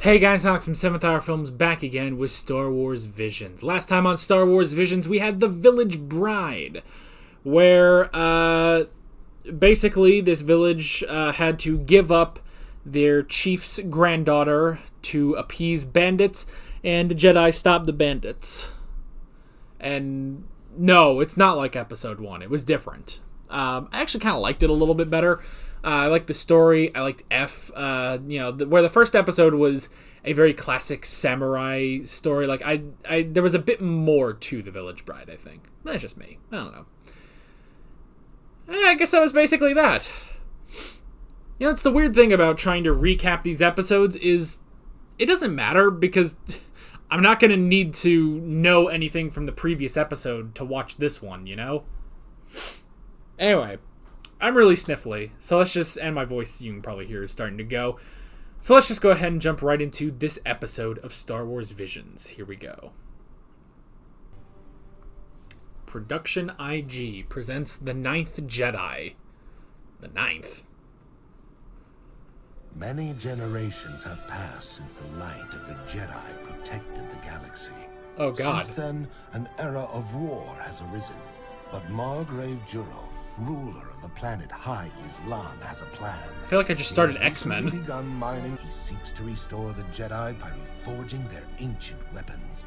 Hey guys, Alex from 7th Hour Films back again with Star Wars Visions. Last time on Star Wars Visions, we had The Village Bride, where basically this village had to give up their chief's granddaughter to appease bandits, and the Jedi stopped the bandits. And no, it's not like Episode 1. It was different. I actually kind of liked it a little bit better. I liked the story. I liked F. Where the first episode was a very classic samurai story. Like there was a bit more to The Village Bride. I think that's just me. I don't know. I guess that was basically that. You know, it's the weird thing about trying to recap these episodes is it doesn't matter because I'm not going to need to know anything from the previous episode to watch this one. You know. Anyway. I'm really sniffly, so let's just, and my voice you can probably hear is starting to go. So let's just go ahead and jump right into this episode of Star Wars Visions. Here we go. Production IG presents The Ninth Jedi. The Ninth. Many generations have passed since the light of the Jedi protected the galaxy. Oh God. Since then, an era of war has arisen, but Margrave Juro, ruler of the planet High Islan, has a plan. I feel like I just started He has X-Men. recently begun mining. He seeks to restore the Jedi by reforging their ancient weapons,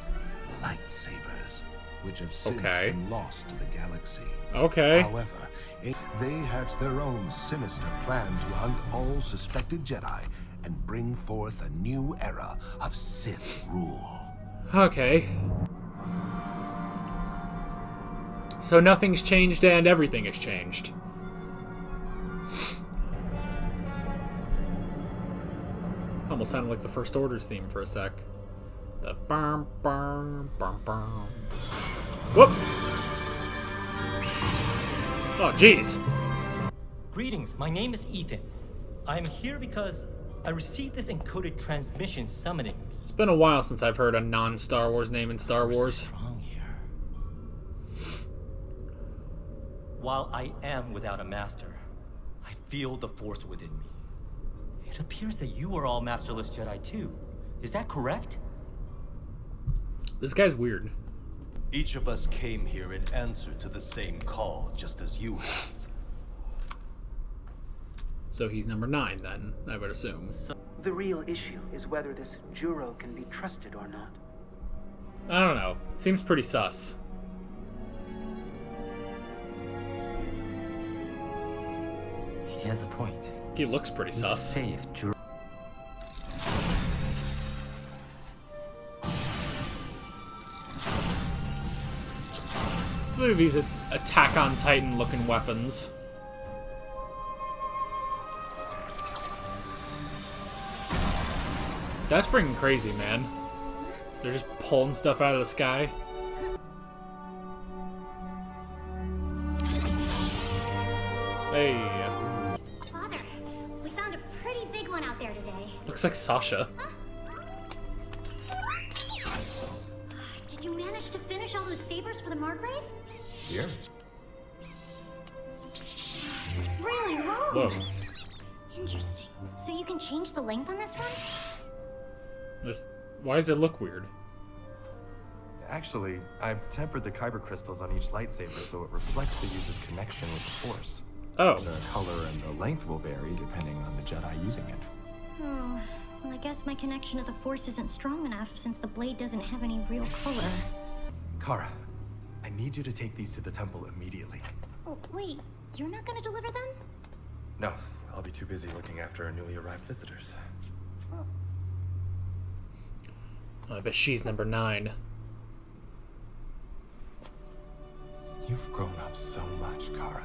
lightsabers, which have since been lost to the galaxy. Okay. However, they hatch their own sinister plan to hunt all suspected Jedi and bring forth a new era of Sith rule. Okay. So nothing's changed and everything has changed. Almost sounded like the First Order's theme for a sec. The bum bum bum bum. Whoop! Oh, jeez. Greetings, my name is Ethan. I'm here because I received this encoded transmission summoning me. It's been a while since I've heard a non-Star Wars name in Star Wars. Strong here. While I am without a master, I feel the Force within me. It appears that you are all masterless Jedi too. Is that correct? This guy's weird. Each of us came here in answer to the same call, just as you have. So he's number 9 then, I would assume. The real issue is whether this Juro can be trusted or not. I don't know. Seems pretty sus. He has a point. He looks pretty sus. Say if Juro... Look at these Attack on Titan looking weapons. That's freaking crazy, man. They're just pulling stuff out of the sky. Hey. Father, we found a pretty big one out there today. Looks like Sasha. Huh? Did you manage to finish all those sabers for the Margrave? Yes. It's really long. Whoa. Interesting. So you can change the length on this one? Why does it look weird? Actually, I've tempered the kyber crystals on each lightsaber so it reflects the user's connection with the Force. Oh. The color and the length will vary depending on the Jedi using it. Oh, well, I guess my connection to the Force isn't strong enough since the blade doesn't have any real color. Kara, I need you to take these to the temple immediately. Oh, wait, you're not gonna deliver them? No, I'll be too busy looking after our newly arrived visitors. I bet she's number 9. You've grown up so much, Kara.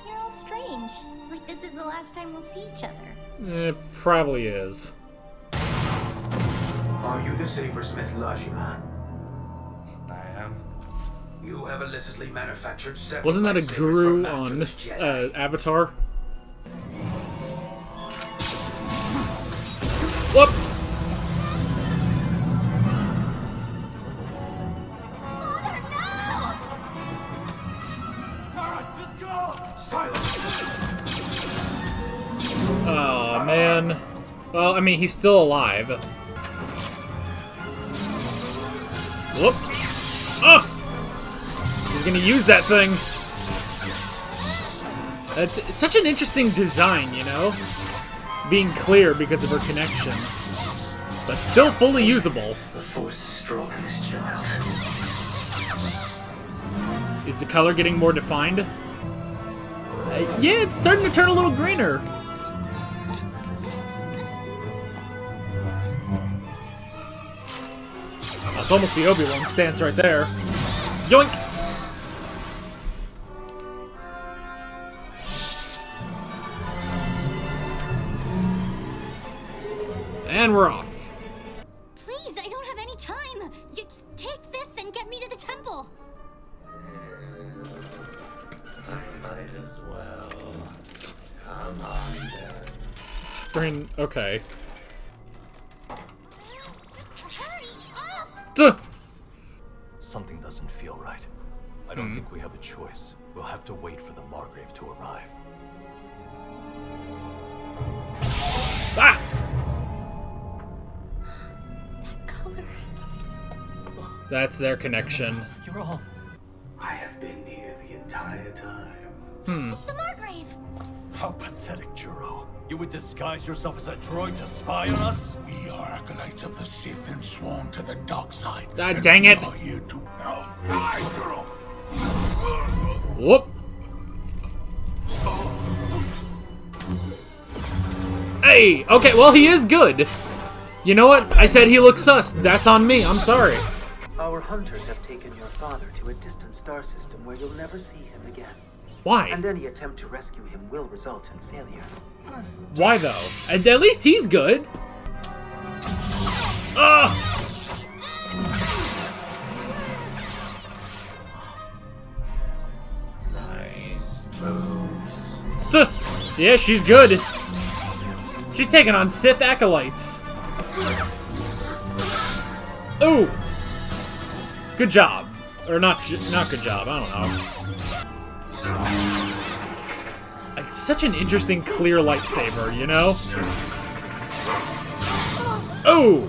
You're all strange. Like this is the last time we'll see each other. It probably is. Are you the sabersmith Lajima? I am. You have illicitly manufactured several Wasn't that a lightsabers guru for on masterless Jedi. Avatar? Whoop! Silence! Oh man. Well, I mean, he's still alive. Whoop. Oh! He's gonna use that thing. It's such an interesting design, you know? Being clear because of her connection. But still fully usable. The Force is strong in this child. Is the color getting more defined? Yeah, it's starting to turn a little greener. That's almost the Obi-Wan stance right there. Yoink! And we're off. Please, I don't have any time. Just take this and get me to the temple. I might as well. Come on, then. Brain, okay. Hurry up! Duh. Something doesn't feel right. I don't think we have a choice. We'll have to wait for the Margrave to arrive. Ah! That color. That's their connection. You're all... I have been here the entire time. It's the Margrave. How pathetic, Juro. You would disguise yourself as a droid to spy on us? We are acolytes of the Sith and sworn to the dark side. Ah, dang it. We are here to now die, Juro. Whoop. Hey, okay, well, he is good. You know what? I said he looks sus. That's on me. I'm sorry. Our hunters have taken your father to a distant star system where you'll never see him again. Why? And any attempt to rescue him will result in failure. Why, though? And at least he's good. Ugh! Nice moves. Tuh. Yeah, she's good. She's taking on Sith acolytes. Ooh. Good job. Or not good job, I don't know. It's such an interesting, clear lightsaber, you know? Oh!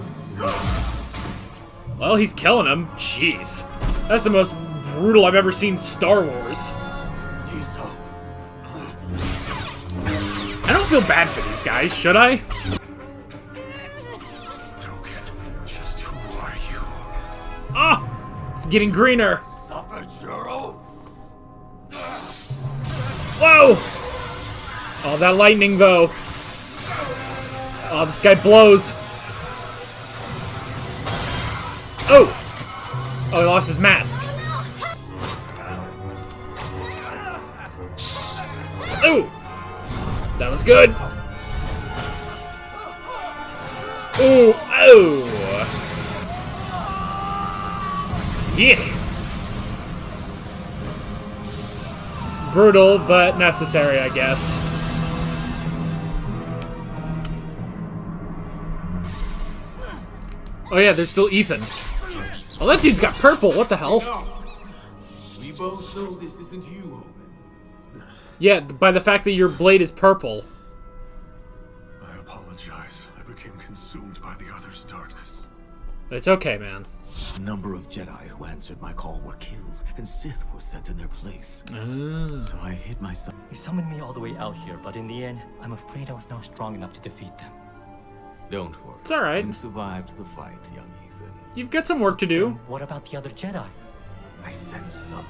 Well, he's killing him. Jeez. That's the most brutal I've ever seen Star Wars. I don't feel bad for these guys, should I? Just who are you? Ah! It's getting greener. Suffer, Juro. Whoa! Oh, that lightning, though. Oh, this guy blows. Oh! Oh, he lost his mask. Oh! That was good. Ooh, oh! Yeah. Brutal, but necessary, I guess. Oh yeah, there's still Ethan. Oh, that dude's got purple. What the hell? We both know this isn't you, Omen. Yeah, by the fact that your blade is purple. I apologize. I became consumed by the other's darkness. It's okay, man. A number of Jedi who answered my call were killed, and Sith were sent in their place. Ah. So I hid myself. You summoned me all the way out here, but in the end, I'm afraid I was not strong enough to defeat them. Don't worry. It's alright. You survived the fight, young Ethan. You've got some work to do. What about the other Jedi? I sense them.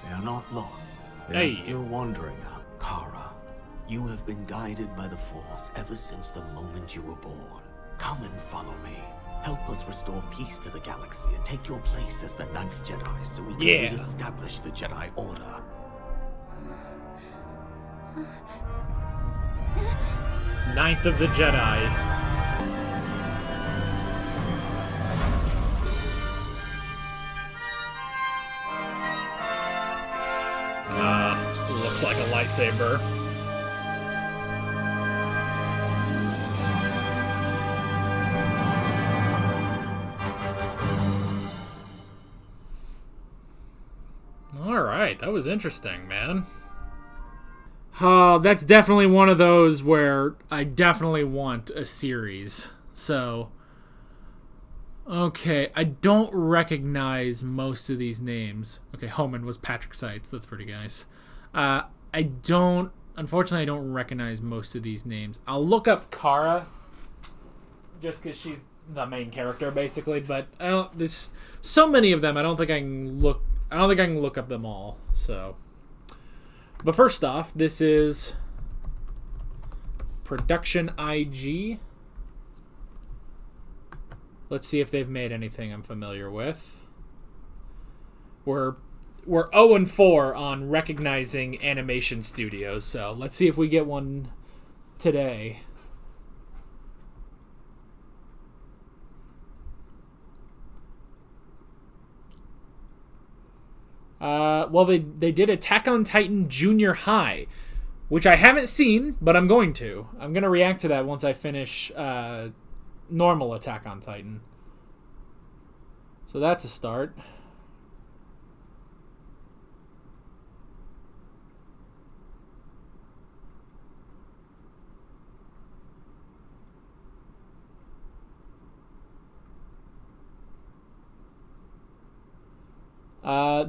They are not lost. They Hey. are still wandering out. Kara, you have been guided by the Force ever since the moment you were born. Come and follow me. Help us restore peace to the galaxy and take your place as the Ninth Jedi so we can Yeah. reestablish the Jedi Order. Ninth of the Jedi. Looks like a lightsaber. Alright, that was interesting, man. That's definitely one of those where I definitely want a series. So, okay, I don't recognize most of these names. Okay, Homan was Patrick Seitz. That's pretty nice. Unfortunately, I don't recognize most of these names. I'll look up Kara, just because she's the main character, basically. But there's so many of them. I don't think I can look up them all. So, but first off, this is Production IG. Let's see if they've made anything I'm familiar with. We're 0-4 on recognizing animation studios, so let's see if we get one today. Well, they did Attack on Titan Junior High, which I haven't seen, but I'm going to. I'm going to react to that once I finish normal Attack on Titan. So that's a start.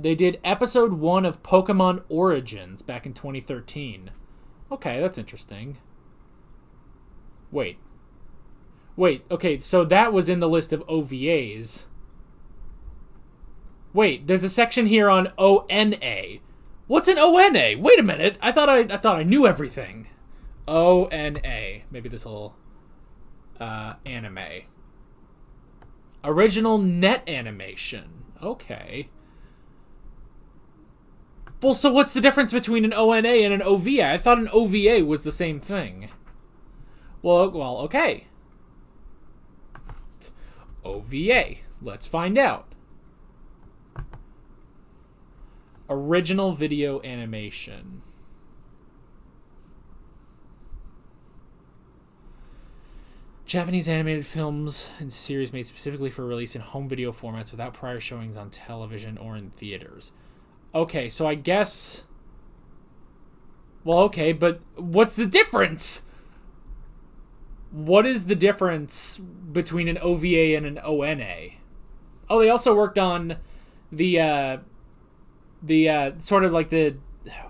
They did episode 1 of Pokemon Origins back in 2013. Okay, that's interesting. Wait, okay, so that was in the list of OVAs. Wait, there's a section here on ONA. What's an ONA? Wait a minute, I thought I knew everything. ONA. Maybe this will anime. Original net animation. Okay. Well, so what's the difference between an ONA and an OVA? I thought an OVA was the same thing. Well, okay. OVA. Let's find out. Original video animation. Japanese animated films and series made specifically for release in home video formats without prior showings on television or in theaters. Okay, so I guess... Well, okay, but what's the difference? What is the difference between an OVA and an ONA? Oh, they also worked on the sort of like the...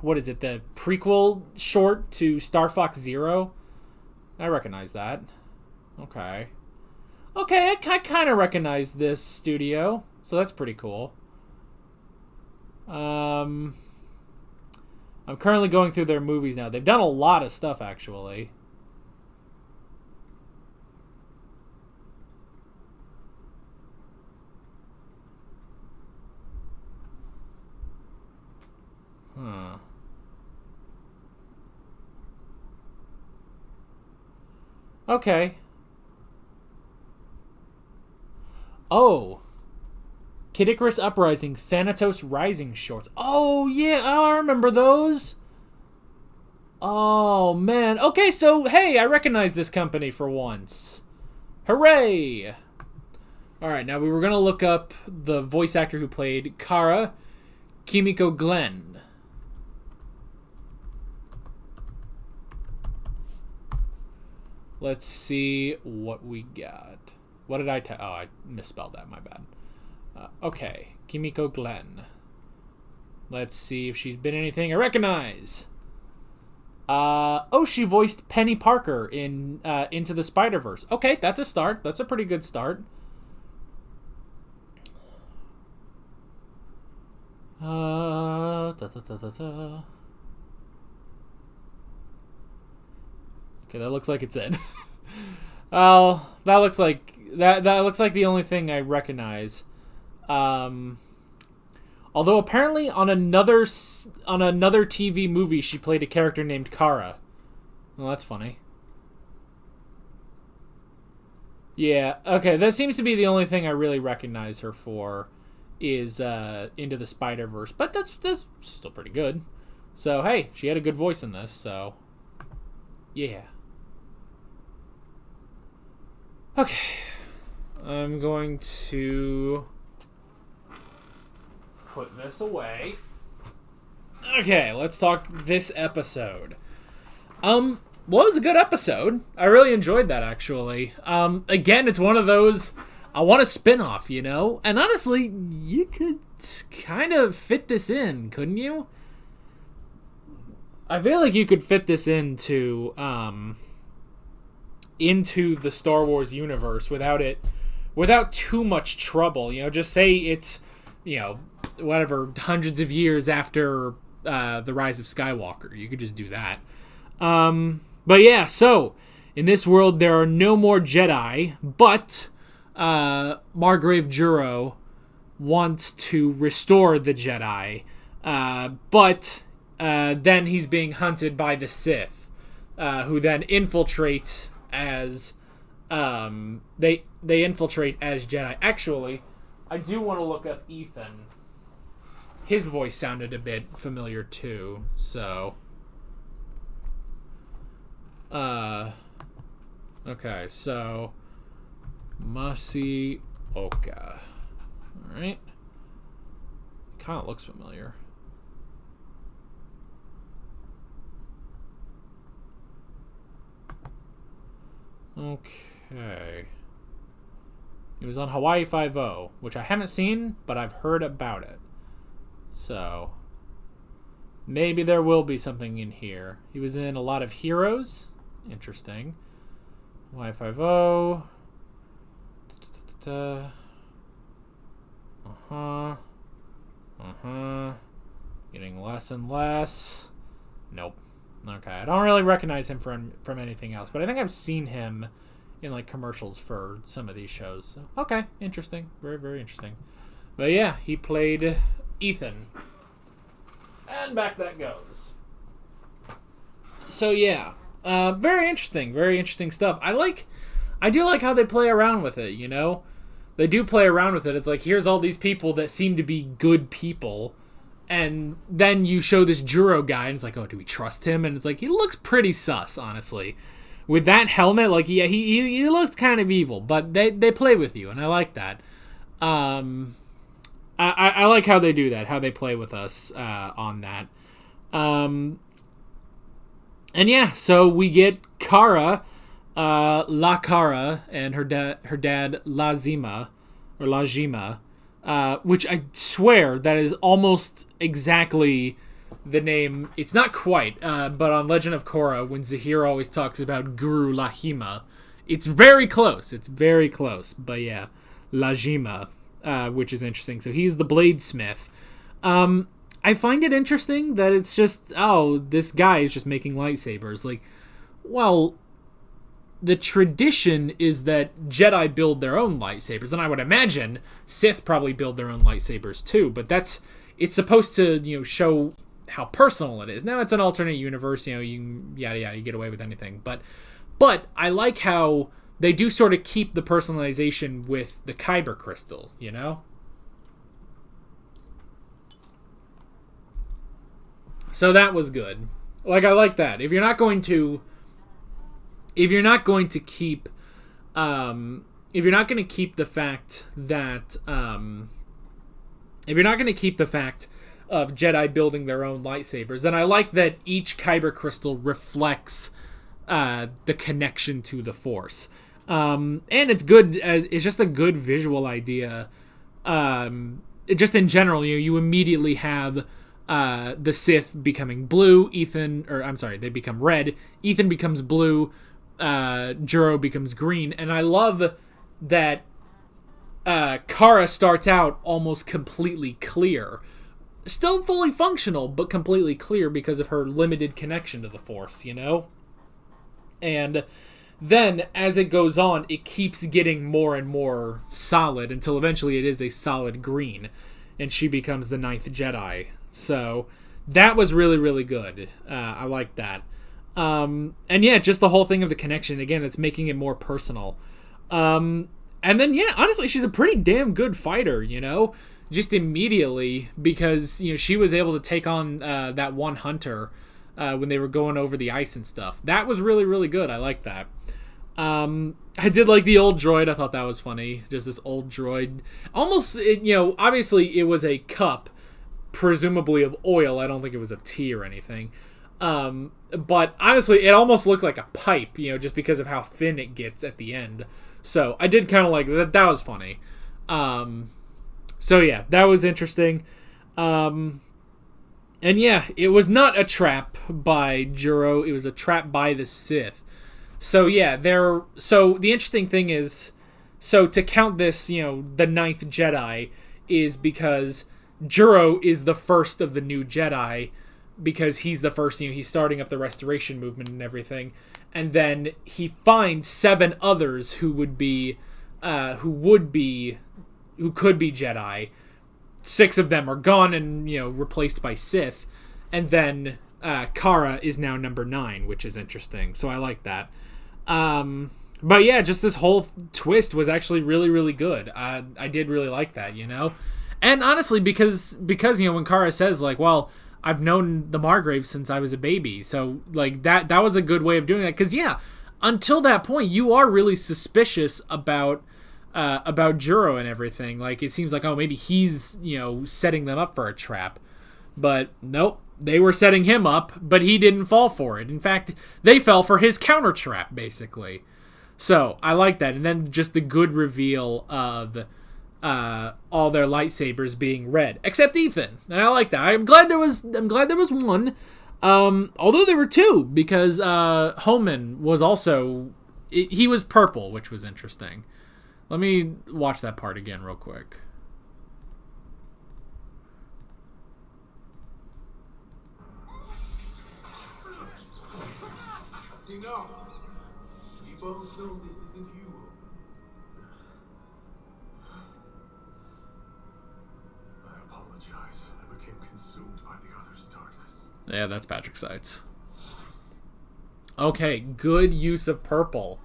What is it? The prequel short to Star Fox Zero? I recognize that. Okay. Okay, I kind of recognize this studio, so that's pretty cool. I'm currently going through their movies now. They've done a lot of stuff, actually. Huh. Okay. Oh. Kid Icarus Uprising, Thanatos Rising shorts. Oh, yeah, I remember those. Oh, man. Okay, so, hey, I recognize this company for once. Hooray! Alright, now we were going to look up the voice actor who played Kara, Kimiko Glenn. Let's see what we got. What did I tell? Oh, I misspelled that, my bad. Okay, Kimiko Glenn. Let's see if she's been anything I recognize. She voiced Penny Parker in Into the Spider-Verse. Okay, that's a start. That's a pretty good start. Okay, that looks like it's it. Oh, that looks like the only thing I recognize. Although apparently on another TV movie she played a character named Kara. Well, that's funny. Yeah, okay, that seems to be the only thing I really recognize her for is Into the Spider-Verse, but that's still pretty good. So, hey, she had a good voice in this, so yeah. Okay. I'm going to put this away. Okay, let's talk this episode. Well, it was a good episode. I really enjoyed that, actually. Again, it's one of those, I want a spin-off, you know? And honestly, you could kind of fit this in, couldn't you? I feel like you could fit this into the Star Wars universe without too much trouble. You know, just say it's, you know, whatever, hundreds of years after the Rise of Skywalker. You could just do that. But yeah, so in this world there are no more Jedi, but Margrave Juro wants to restore the Jedi, but then he's being hunted by the Sith, who then infiltrate as they infiltrate as Jedi. Actually, I do want to look up Ethan. His voice sounded a bit familiar too, so. Okay, so Masioka. Alright. Kind of looks familiar. Okay. He was on Hawaii Five-0, which I haven't seen, but I've heard about it. So, maybe there will be something in here. He was in a lot of Heroes. Interesting. Hawaii Five-0. Getting less and less. Nope. Okay, I don't really recognize him from anything else, but I think I've seen him in like commercials for some of these shows. So, okay, interesting. Very, very interesting. But yeah, he played Ethan. And back that goes. So yeah, very interesting stuff. I do like how they play around with it, you know? They do play around with it. It's like, here's all these people that seem to be good people, and then you show this Juro guy, and it's like, oh, do we trust him? And it's like, he looks pretty sus, honestly. With that helmet, like, yeah, he looks kind of evil, but they play with you, and I like that. I like how they do that, how they play with us on that. And yeah, so we get Kara, La Kara, and her dad Lajima, which I swear that is almost exactly the name. It's not quite, but on Legend of Korra, when Zahir always talks about Guru Lajima, it's very close. But yeah, Lajima, which is interesting. So he's the bladesmith. I find it interesting that it's just, oh, this guy is just making lightsabers. Like, well, the tradition is that Jedi build their own lightsabers, and I would imagine Sith probably build their own lightsabers too, but it's supposed to, you know, show how personal it is. Now it's an alternate universe, you know, you get away with anything, but I like how they do sort of keep the personalization with the Kyber crystal, you know? So that was good. Like, I like that. If you're not going to keep the fact of Jedi building their own lightsabers, then I like that each Kyber crystal reflects the connection to the Force. And it's good. It's just a good visual idea. Just in general, you immediately have the Sith becoming blue. They become red. Ethan becomes blue. Juro becomes green. And I love that Kara starts out almost completely clear. Still fully functional, but completely clear because of her limited connection to the Force, you know? And then, as it goes on, it keeps getting more and more solid until eventually it is a solid green, and she becomes the Ninth Jedi. So, that was really, really good. I like that. And yeah, just the whole thing of the connection, again, it's making it more personal. And then, yeah, honestly, she's a pretty damn good fighter, you know? Just immediately, because, you know, she was able to take on that one hunter when they were going over the ice and stuff. That was really, really good. I like that. I did like the old droid. I thought that was funny. Just this old droid. Almost, you know, obviously it was a cup, presumably of oil. I don't think it was a tea or anything. But honestly, it almost looked like a pipe, just because of how thin it gets at the end. So I did kind of like that. That was funny. So yeah, that was interesting. And yeah, it was not a trap by Juro. It was a trap by the Sith. So yeah, so the interesting thing is, so to count this, the Ninth Jedi is because Juro is the first of the new Jedi, because he's the first, he's starting up the restoration movement and everything. And then he finds 7 others who could be Jedi. 6 of them are gone and, replaced by Sith. And then Kara is now number 9, which is interesting. So I like that. But yeah, just this whole twist was actually really, really good. I did really like that, And honestly, because when Kara says, like, well, I've known the Margrave since I was a baby. So, like, that was a good way of doing that. Because, yeah, until that point, you are really suspicious about Juro and everything. Like, it seems like, oh, maybe he's, setting them up for a trap. But, nope. They were setting him up, but he didn't fall for it. In fact, they fell for his counter trap, basically. So, I like that. And then just the good reveal of all their lightsabers being red, except Ethan, and I like that. I'm glad there was one, although there were 2, because Homan was also, he was purple, which was interesting. Let me watch that part again real quick. Enough. We both know this isn't you. I became consumed by the other's darkness. Yeah, that's Patrick Seitz. Okay, good use of purple.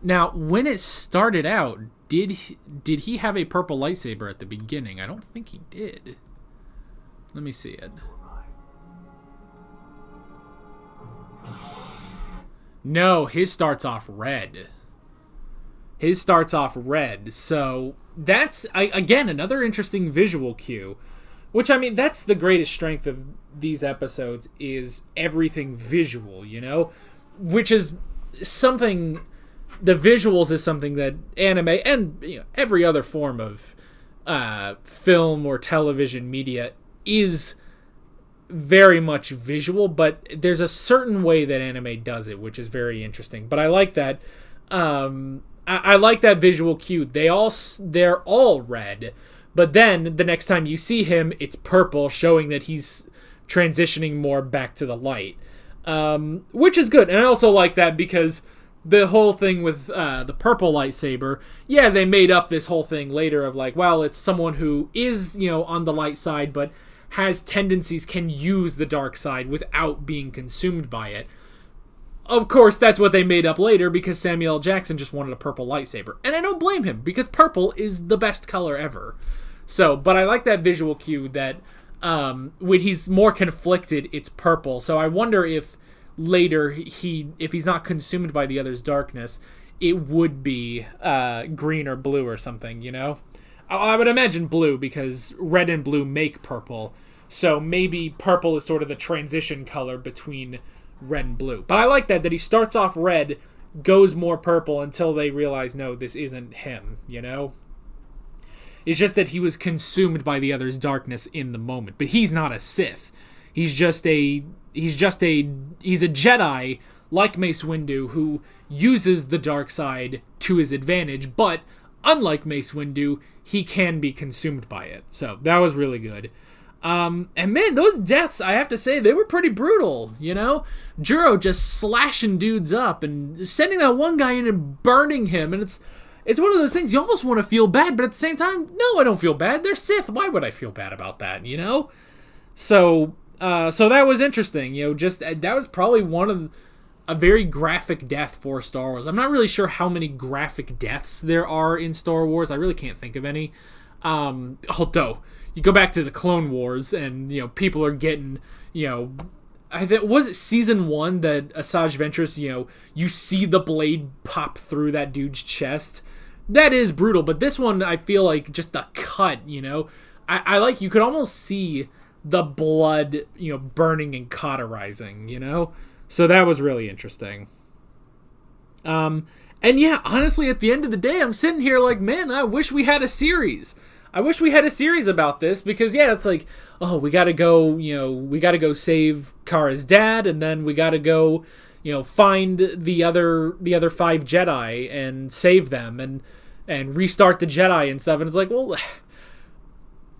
Now, when it started out, did he have a purple lightsaber at the beginning? I don't think he did. Let me see it. No, his starts off red. So that's, again, another interesting visual cue. Which, I mean, that's the greatest strength of these episodes, is everything visual, Which is something, the visuals is something that anime and every other form of film or television media is very much visual, but there's a certain way that anime does it, which is very interesting. But I like that. I like that visual cue. They're all red, but then the next time you see him, it's purple, showing that he's transitioning more back to the light, which is good. And I also like that because the whole thing with the purple lightsaber, yeah, they made up this whole thing later of like, well, it's someone who is, on the light side, but has tendencies, can use the dark side without being consumed by it. Of course, that's what they made up later because Samuel L. Jackson just wanted a purple lightsaber. And I don't blame him, because purple is the best color ever. So, but I like that visual cue that when he's more conflicted, it's purple. So I wonder if later, if he's not consumed by the other's darkness, it would be green or blue or something, I would imagine blue, because red and blue make purple. So maybe purple is sort of the transition color between red and blue. But I like that he starts off red, goes more purple until they realize, no, this isn't him, It's just that he was consumed by the other's darkness in the moment. But he's not a Sith. He's a Jedi like Mace Windu who uses the dark side to his advantage, but unlike Mace Windu, he can be consumed by it. So that was really good. And man, those deaths, I have to say, they were pretty brutal, Juro just slashing dudes up and sending that one guy in and burning him, and it's one of those things you almost want to feel bad, but at the same time, no, I don't feel bad. They're Sith. Why would I feel bad about that, So that was interesting, that was probably one of a very graphic death for Star Wars. I'm not really sure how many graphic deaths there are in Star Wars. I really can't think of any. Although, you go back to the Clone Wars and, people are getting, was it season 1 that Asajj Ventress, you see the blade pop through that dude's chest? That is brutal, but this one, I feel like just the cut, I like, you could almost see the blood, burning and cauterizing, So that was really interesting. And yeah, honestly, at the end of the day, I'm sitting here like, man, I wish we had a series. I wish we had a series about this because, yeah, it's like, oh, we got to go, we got to go save Kara's dad, and then we got to go, find the other 5 Jedi and save them and restart the Jedi and stuff. And it's like, well,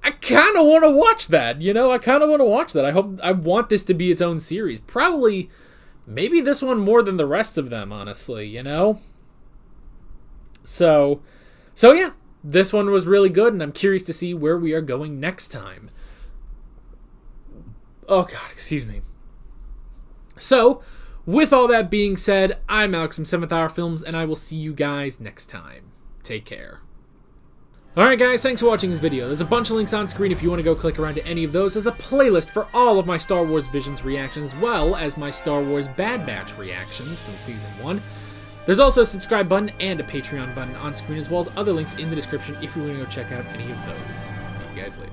I kind of want to watch that, I kind of want to watch that. I want this to be its own series. Probably, maybe this one more than the rest of them, honestly, So yeah, this one was really good, and I'm curious to see where we are going next time. Oh, God, excuse me. So, with all that being said, I'm Alex from 7th Hour Films, and I will see you guys next time. Take care. Alright guys, thanks for watching this video. There's a bunch of links on screen if you want to go click around to any of those. There's a playlist for all of my Star Wars Visions reactions, as well as my Star Wars Bad Batch reactions from Season 1. There's also a subscribe button and a Patreon button on screen, as well as other links in the description if you want to go check out any of those. See you guys later.